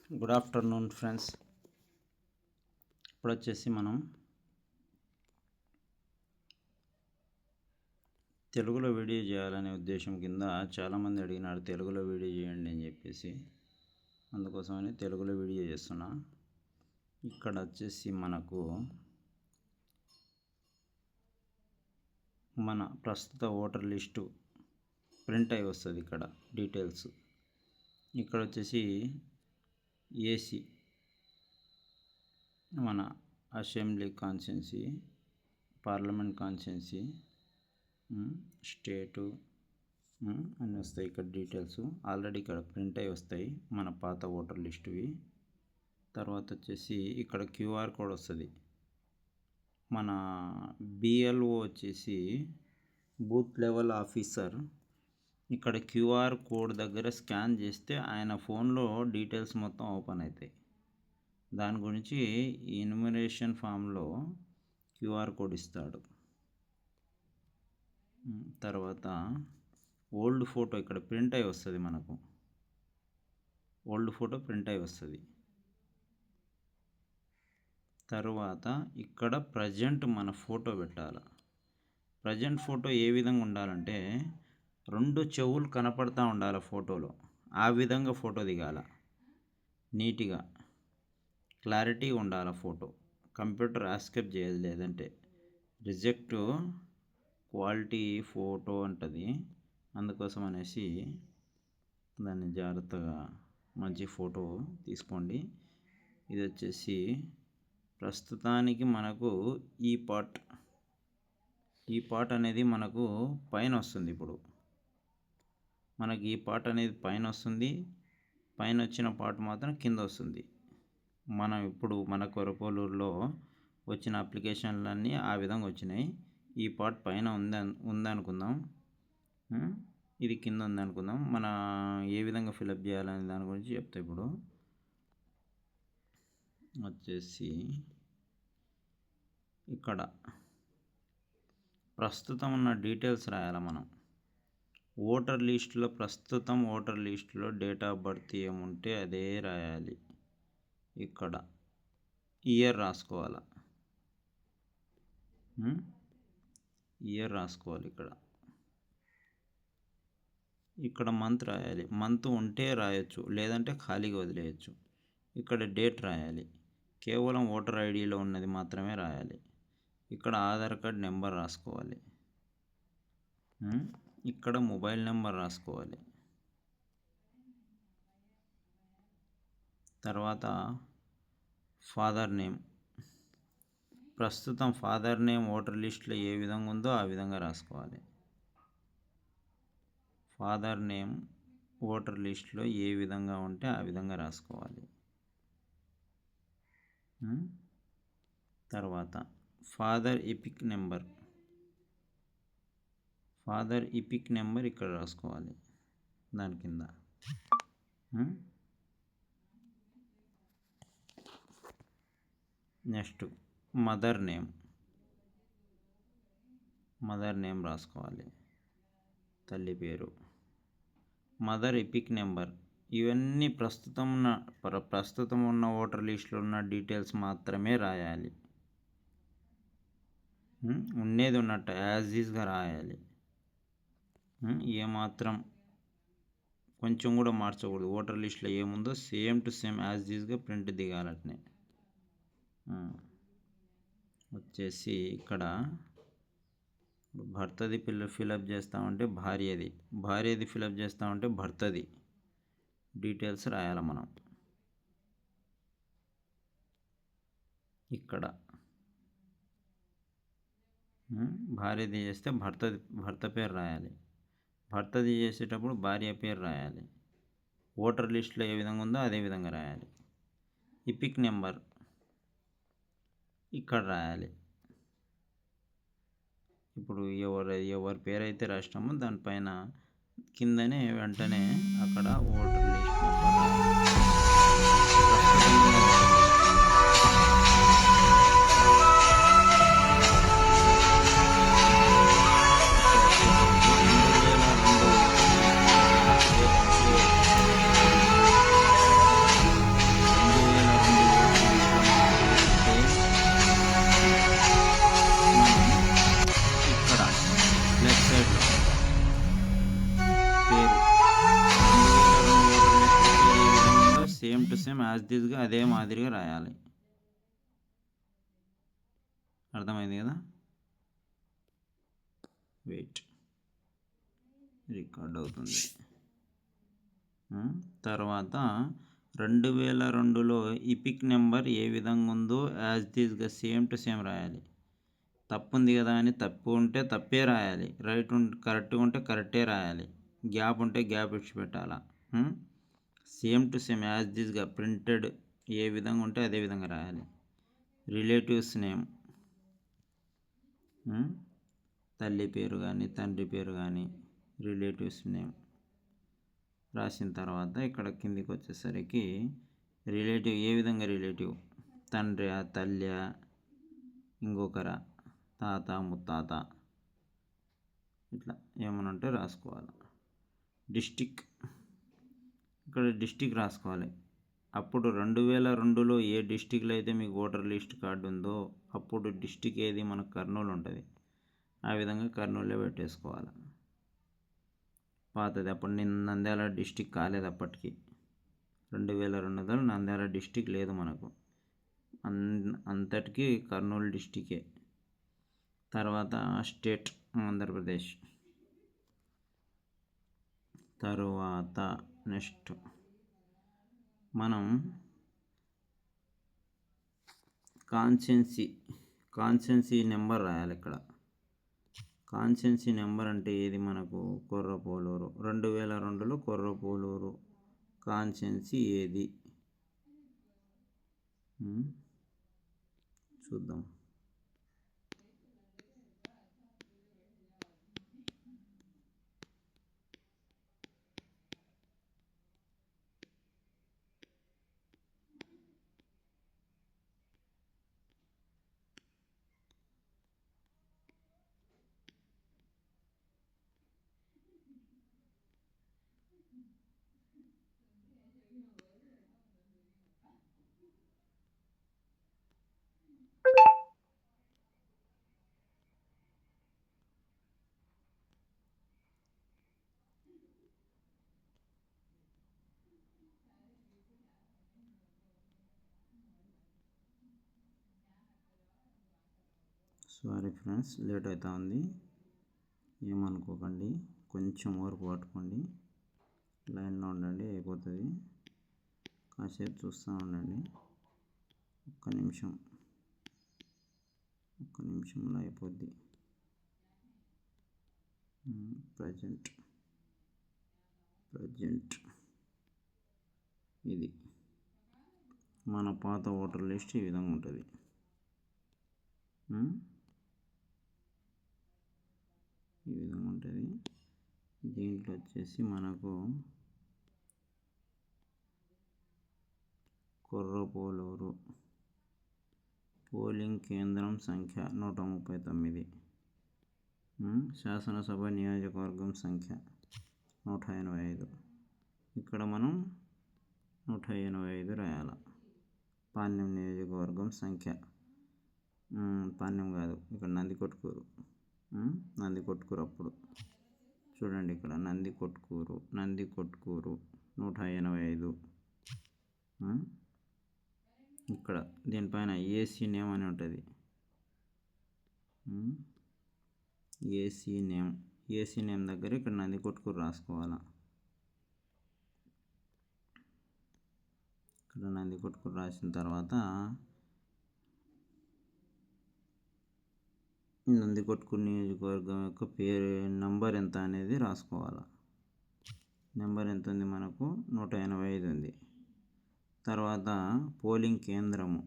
Good afternoon friends. ఇప్పుడు వచ్చేసి మనం తెలుగులో వీడియో చేయాలనే ఉద్దేశం కింద చాలామంది అడిగినారు తెలుగులో వీడియో చేయండి అని చెప్పేసి, అందుకోసమని తెలుగులో వీడియో చేస్తున్నా. ఇక్కడ వచ్చేసి మనకు మన ప్రస్తుత ఓటర్ లిస్టు ప్రింట్ అయి వస్తుంది. ఇక్కడ డీటెయిల్స్ ఇక్కడ వచ్చేసి ఏసీ మన అసెంబ్లీ కాన్స్టిట్యున్సీ, పార్లమెంట్ కాన్స్టిట్యున్సీ, స్టేటు అన్నీ వస్తాయి. ఇక్కడ డీటెయిల్స్ ఆల్రెడీ ఇక్కడ ప్రింట్ అయి వస్తాయి, మన పాత ఓటర్ లిస్టువి. తర్వాత వచ్చేసి ఇక్కడ క్యూఆర్ కోడ్ వస్తుంది. మన బిఎల్ఓ వచ్చేసి బూత్ లెవెల్ ఆఫీసర్ ఇక్కడ క్యూఆర్ కోడ్ దగ్గర స్కాన్ చేస్తే ఆయన ఫోన్లో డీటెయిల్స్ మొత్తం ఓపెన్ అవుతాయి. దాని గురించి ఇన్యూమరేషన్ ఫామ్లో క్యూఆర్ కోడ్ ఇస్తాడు. తర్వాత ఓల్డ్ ఫోటో ఇక్కడ ప్రింట్ అయి వస్తుంది. మనకు ఓల్డ్ ఫోటో ప్రింట్ అయి వస్తుంది. తర్వాత ఇక్కడ ప్రజెంట్ మన ఫోటో పెట్టాలి. ప్రజెంట్ ఫోటో ఏ విధంగా ఉండాలంటే 2 చెవులు కనపడతా ఉండాలి ఫోటోలో. ఆ విధంగా ఫోటో దిగాల. నీట్గా క్లారిటీ ఉండాలి ఫోటో. కంప్యూటర్ యాక్సెప్ట్ చేయదు, లేదంటే రిజెక్ట్ క్వాలిటీ ఫోటో అంటుంది. అందుకోసం అనేసి దాన్ని జాగ్రత్తగా మంచి ఫోటో తీసుకోండి. ఇది వచ్చేసి ప్రస్తుతానికి మనకు ఈ పార్ట్ అనేది మనకు పైన వస్తుంది. ఇప్పుడు మనకి ఈ పార్ట్ అనేది పైన వస్తుంది. పైన వచ్చిన పార్ట్ మాత్రం కింద వస్తుంది. మనం ఇప్పుడు మన కొరకోలూరులో వచ్చిన అప్లికేషన్లన్నీ ఆ విధంగా వచ్చినాయి. ఈ పార్ట్ పైన ఉందనుకుందాం, ఇది కింద ఉందనుకుందాం. మన ఏ విధంగా ఫిలప్ చేయాలనే దాని గురించి చెప్తా. ఇప్పుడు వచ్చేసి ఇక్కడ ప్రస్తుతం ఉన్న డీటెయిల్స్ రాయాలి. మనం ఓటర్ లిస్టులో ప్రస్తుతం ఓటర్ లిస్టులో డేట్ ఆఫ్ బర్త్ ఏముంటే అదే రాయాలి. ఇక్కడ ఇయర్ రాసుకోవాలి. ఇక్కడ మంత్ రాయాలి. మంత్ ఉంటే రాయొచ్చు, లేదంటే ఖాళీగా వదిలేయచ్చు. ఇక్కడ డేట్ రాయాలి. కేవలం ఓటర్ ఐడిలో ఉన్నది మాత్రమే రాయాలి. ఇక్కడ ఆధార్ కార్డ్ నెంబర్ రాసుకోవాలి. ఇక్కడ మొబైల్ నెంబర్ రాసుకోవాలి. తర్వాత ఫాదర్ నేమ్, ప్రస్తుతం ఫాదర్ నేమ్ ఓటర్ లిస్టులో ఏ విధంగా ఉందో ఆ విధంగా రాసుకోవాలి. ఫాదర్ నేమ్ ఓటర్ లిస్టులో ఏ విధంగా ఉంటే ఆ విధంగా రాసుకోవాలి. తర్వాత ఫాదర్ ఎపిక్ నెంబర్ ఇక్కడ రాసుకోవాలి. దాని కింద నెక్స్ట్ మదర్ నేమ్ రాసుకోవాలి. తల్లి పేరు. Mother epic number. ఇవన్నీ ప్రస్తుతం ఉన్న ఓటర్ లిస్టులో ఉన్న డీటెయిల్స్ మాత్రమే రాయాలి. ఉండేది ఉన్నట్టు యాజ్ ఈజ్గా రాయాలి. ఏమాత్రం కొంచెం కూడా మార్చకూడదు. ఓటర్ లిస్టులో ఏముందో సేమ్ టు సేమ్ యాజ్ ఈజ్గా ప్రింట్ దిగాలట్నే. వచ్చేసి ఇక్కడ భర్తది ఫిలప్ చేస్తామంటే భార్యది ఫిలప్ చేస్తామంటే భర్తది డీటెయిల్స్ రాయాలి మనం. ఇక్కడ భార్యది చేస్తే భర్త పేరు రాయాలి. భర్తది చేసేటప్పుడు భార్య పేరు రాయాలి. ఓటర్ లిస్టులో ఏ విధంగా ఉందో అదే విధంగా రాయాలి. ఎపిక్ నెంబర్ ఇక్కడ రాయాలి. ఇప్పుడు ఎవరి పేరు అయితే రాసినామో దానిపైన కిందనే వెంటనే అక్కడ voter list number to same as దిస్గా అదే మాదిరిగా రాయాలి. అర్థమైంది కదా? వెయిట్, రికార్డ్ అవుతుంది. తర్వాత 2002లో ఇపిక్ నెంబర్ ఏ విధంగా ఉందో యాజ్ దిస్గా సేమ్ టు సేమ్ రాయాలి. తప్పు ఉంది కదా అని తప్పు ఉంటే తప్పే రాయాలి, కరెక్ట్గా ఉంటే కరెక్టే రాయాలి, గ్యాప్ ఉంటే గ్యాప్ ఇచ్చిపెట్టాలా. సేమ్ టు సేమ్ యాజ్ దిస్గా ప్రింటెడ్ ఏ విధంగా ఉంటే అదే విధంగా రాయాలి. రిలేటివ్స్ నేమ్, తల్లి పేరు కానీ తండ్రి పేరు కానీ రిలేటివ్స్ నేమ్ రాసిన తర్వాత ఇక్కడ కిందికి వచ్చేసరికి రిలేటివ్ ఏ విధంగా రిలేటివ్, తండ్రి తల్లి ఇంకొకరా తాత ముత్తాత ఇట్లా ఏమైనా ఉంటే రాసుకోవాలి. డిస్టిక్, ఇక్కడ డిస్టిక్ రాసుకోవాలి. అప్పుడు 2002లో ఏ డిస్టిక్లో అయితే మీకు ఓటర్ లిస్ట్ కార్డు ఉందో అప్పుడు డిస్టిక్ ఏది, మనకు కర్నూలు ఉంటుంది. ఆ విధంగా కర్నూలులో పెట్టేసుకోవాలి. పాతది అప్పుడు నంద్యాల డిస్టిక్ కాలేదు అప్పటికి. 2002లో నంద్యాల డిస్టిక్ లేదు మనకు, అంతటికి కర్నూలు డిస్టికే. తర్వాత స్టేట్ ఆంధ్రప్రదేశ్. తరువాత నెక్స్ట్ మనం కాన్స్టెన్సీ నెంబర్ రాయాలి. ఇక్కడ కాన్స్టెన్సీ నెంబర్ అంటే ఏది, మనకు కొర్రపోలూరు 2002లో కొర్రపోలూరు కాన్స్టెన్సీ ఏది చూద్దాం. సారీ ఫ్రెండ్స్, లేట్ అవుతా ఉంది, ఏమనుకోకండి, కొంచెం ఓర్పు పట్టుకోండి, లైన్లో ఉండండి, అయిపోతుంది. కాసేపు చూస్తూ ఉండండి, ఒక్క నిమిషంలో అయిపోద్ది. ప్రజెంట్ ఇది మన పాత ఓటర్ లిస్ట్ ఈ విధంగా ఉంటుంది. ఈ విధంగా ఉంటుంది. దీంట్లో వచ్చేసి మనకు కొర్రపోలూరు పోలింగ్ కేంద్రం సంఖ్య 139, శాసనసభ నియోజకవర్గం సంఖ్య 185. ఇక్కడ మనం 185 రాయాలి. పాణ్యం నియోజకవర్గం సంఖ్య, పాణ్యం కాదు, ఇక్కడ నందికొట్కూరు అప్పుడు చూడండి, ఇక్కడ నందికొట్కూరు 185. ఇక్కడ దీనిపైన ఏసీ నేమ్ అని ఉంటుంది. ఏసీ నేమ్ దగ్గర ఇక్కడ నందికొట్కూరు రాసుకోవాలా. ఇక్కడ నందికొట్కూరు రాసిన తర్వాత నందికొట్కూరు నియోజకవర్గం యొక్క పేరు నెంబర్ ఎంత అనేది రాసుకోవాలి. నెంబర్ ఎంత ఉంది, మనకు 185 ఉంది. తర్వాత పోలింగ్ కేంద్రము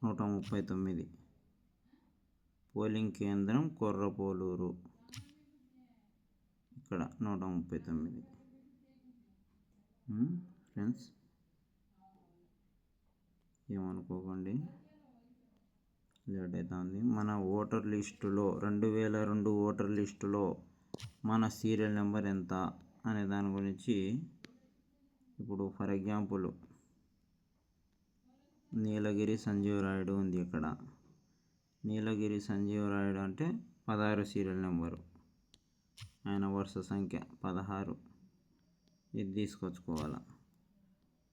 139, పోలింగ్ కేంద్రం కొర్రపోలూరు, ఇక్కడ 139. ఫ్రెండ్స్ ఏమనుకోకండి, లేట్ అవుతుంది. మన ఓటర్ లిస్టులో 2002 ఓటర్ లిస్టులో మన సీరియల్ నెంబర్ ఎంత అనే దాని గురించి ఇప్పుడు ఫర్ ఎగ్జాంపుల్ నీలగిరి సంజీవరాయుడు ఉంది. ఇక్కడ నీలగిరి సంజీవరాయుడు అంటే 16 సీరియల్ నెంబరు, ఆయన వరుస సంఖ్య 16, ఇది తీసుకొచ్చుకోవాలి.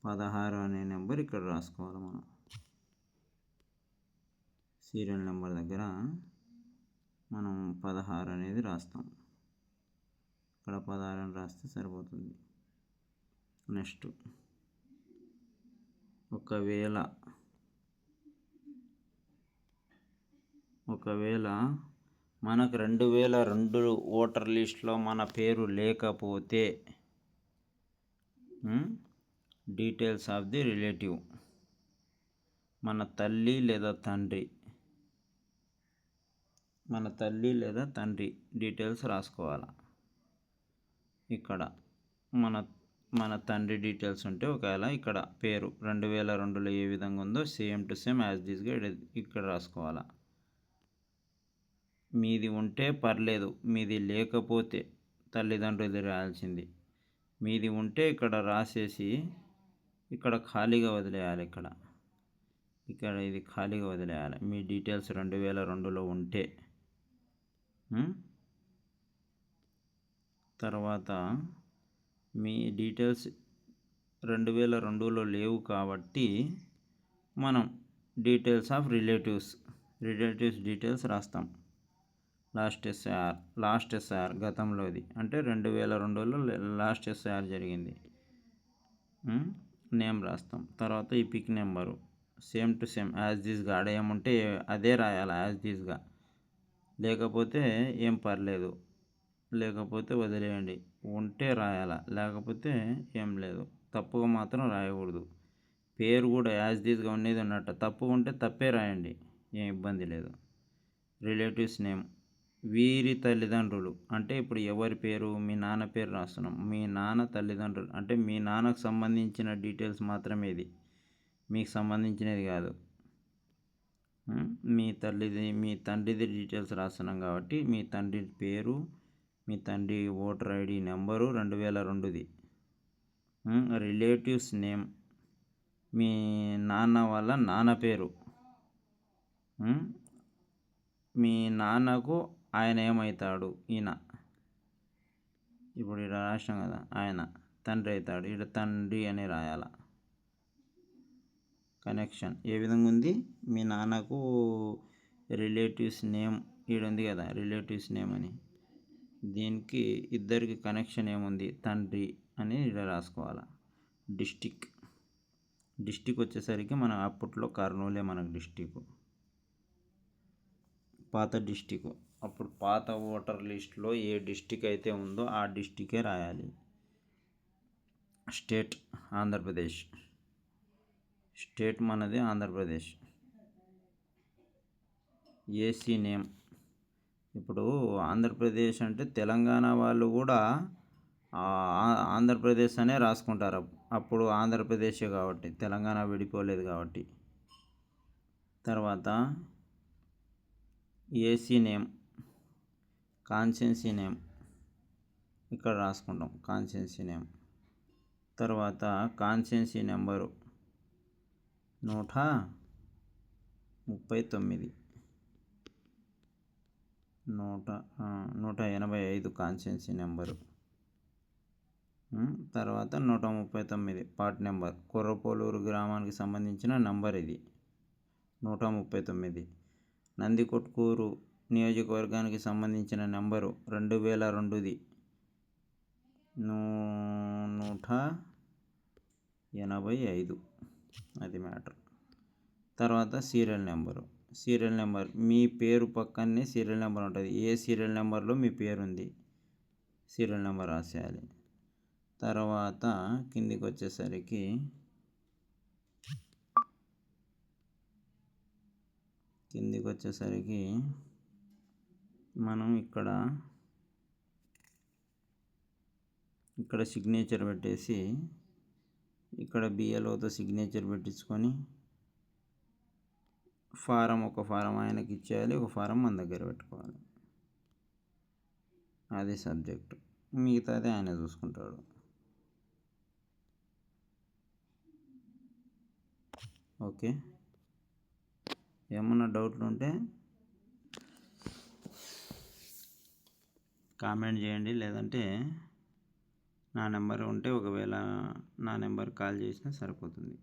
16 అనే నెంబర్ ఇక్కడ రాసుకోవాలి. మనం సీరియల్ నెంబర్ దగ్గర మనం 16 అనేది రాస్తాం. ఇక్కడ 16 అని రాస్తే సరిపోతుంది. నెక్స్ట్ ఒకవేళ మనకు 2002 ఓటర్ లిస్ట్లో మన పేరు లేకపోతే డీటెయిల్స్ ఆఫ్ ది రిలేటివ్, మన తల్లి లేదా తండ్రి డీటెయిల్స్ రాసుకోవాలి. ఇక్కడ మన తండ్రి డీటెయిల్స్ ఉంటే ఒకవేళ ఇక్కడ పేరు 2002లో ఏ విధంగా ఉందో సేమ్ టు సేమ్ యాజ్ దిస్గా ఇక్కడ రాసుకోవాలి. మీది ఉంటే పర్లేదు, మీది లేకపోతే తల్లిదండ్రులు రాయాల్సింది. మీది ఉంటే ఇక్కడ రాసేసి ఇక్కడ ఖాళీగా వదిలేయాలి. ఇక్కడ ఇది ఖాళీగా వదిలేయాలి. మీ డీటెయిల్స్ 2002లో ఉంటే. తర్వాత మీ డీటెయిల్స్ 2002లో లేవు కాబట్టి మనం డీటెయిల్స్ ఆఫ్ రిలేటివ్స్ డీటెయిల్స్ రాస్తాం. లాస్ట్ ఎస్ఐఆర్ గతంలోది, అంటే 2002లో లాస్ట్ ఎస్ఐఆర్ జరిగింది. నేమ్ రాస్తాం. తర్వాత ఈ పిక్ number same to same as దిస్గా ఏముంటే అదే రాయాలి యాజ్ దిస్గా. లేకపోతే ఏం పర్లేదు, లేకపోతే వదిలేయండి. ఉంటే రాయాలా, లేకపోతే ఏం లేదు. తప్పుగా మాత్రం రాయకూడదు. పేరు కూడా యాజ్ దిస్గా ఉండేది ఉన్నట్టు, తప్పు ఉంటే తప్పే రాయండి, ఏం ఇబ్బంది లేదు. రిలేటివ్స్ నేమ్ వీరి తల్లిదండ్రులు అంటే ఇప్పుడు ఎవరి పేరు, మీ నాన్న పేరు రాస్తున్నాం. మీ నాన్న తల్లిదండ్రులు అంటే మీ నాన్నకు సంబంధించిన డీటెయిల్స్ మాత్రమే, ఇది మీకు సంబంధించినది కాదు. మీ తండ్రిది డీటెయిల్స్ రాస్తున్నాం కాబట్టి మీ తండ్రి పేరు, మీ తండ్రి ఓటర్ ఐడి నెంబరు 2002ది. రిలేటివ్స్ నేమ్ మీ నాన్న వాళ్ళ నాన్న పేరు, మీ నాన్నకు ఆయన ఏమవుతాడు, ఈయన ఇప్పుడు ఇక్కడ రాసినాం కదా, ఆయన తండ్రి అవుతాడు, ఇక్కడ తండ్రి అని రాయాల. కనెక్షన్ ఏ విధంగా ఉంది, మీ నాన్నకు రిలేటివ్స్ నేమ్ ఈడ ఉంది కదా, రిలేటివ్స్ నేమ్ అని, దీనికి ఇద్దరికి కనెక్షన్ ఏముంది, తండ్రి అని ఇక్కడ రాసుకోవాలి. డిస్టిక్ వచ్చేసరికి మన అప్పట్లో కర్నూలే మనకు డిస్టిక్. పాత డిస్టిక్, అప్పుడు పాత ఓటర్ లిస్ట్లో ఏ డిస్టిక్ అయితే ఉందో ఆ డిస్టికే రాయాలి. స్టేట్ ఆంధ్రప్రదేశ్, స్టేట్ మనది ఆంధ్రప్రదేశ్. ఏసీ నేమ్, ఇప్పుడు ఆంధ్రప్రదేశ్ అంటే తెలంగాణ వాళ్ళు కూడా ఆంధ్రప్రదేశ్ అనే రాసుకుంటారు. అప్పుడు ఆంధ్రప్రదేశే కాబట్టి, తెలంగాణ విడిపోలేదు కాబట్టి. తర్వాత ఏసీ నేమ్, కాన్స్టిట్యున్సీ నేమ్ ఇక్కడ రాసుకుంటాం, కాన్స్టిట్యున్సీ నేమ్. తర్వాత కాన్స్టిట్యున్సీ నెంబరు 139, 185 కాన్స్టిట్యున్సీ నెంబరు. తర్వాత 139 పార్ట్ నెంబర్, కుర్రపోలూరు గ్రామానికి సంబంధించిన నెంబర్ ఇది 139. నందికొట్కూరు నియోజకవర్గానికి సంబంధించిన నెంబరు 2002ది 185, అది మ్యాటర్. తర్వాత సీరియల్ నెంబర్ మీ పేరు పక్కనే సీరియల్ నెంబర్ ఉంటుంది. ఏ సీరియల్ నెంబర్లో మీ పేరు ఉంది, సీరియల్ నెంబర్ రాసేయాలి. తర్వాత కిందికి వచ్చేసరికి మనం ఇక్కడ సిగ్నేచర్ పెట్టేసి, ఇక్కడ బిఎల్ఓతో సిగ్నేచర్ పెట్టించుకొని ఒక ఫారం ఆయనకి ఇచ్చేయాలి, ఒక ఫారం మన దగ్గర పెట్టుకోవాలి. అది సబ్జెక్ట్, మిగతాది ఆయన చూసుకుంటాడు. ఓకే, ఏమన్నా డౌట్లు ఉంటే కామెంట్ చేయండి, లేదంటే నా నెంబర్ ఉంటే ఒకవేళ నా నెంబర్ కాల్ చేసినా సరిపోతుంది.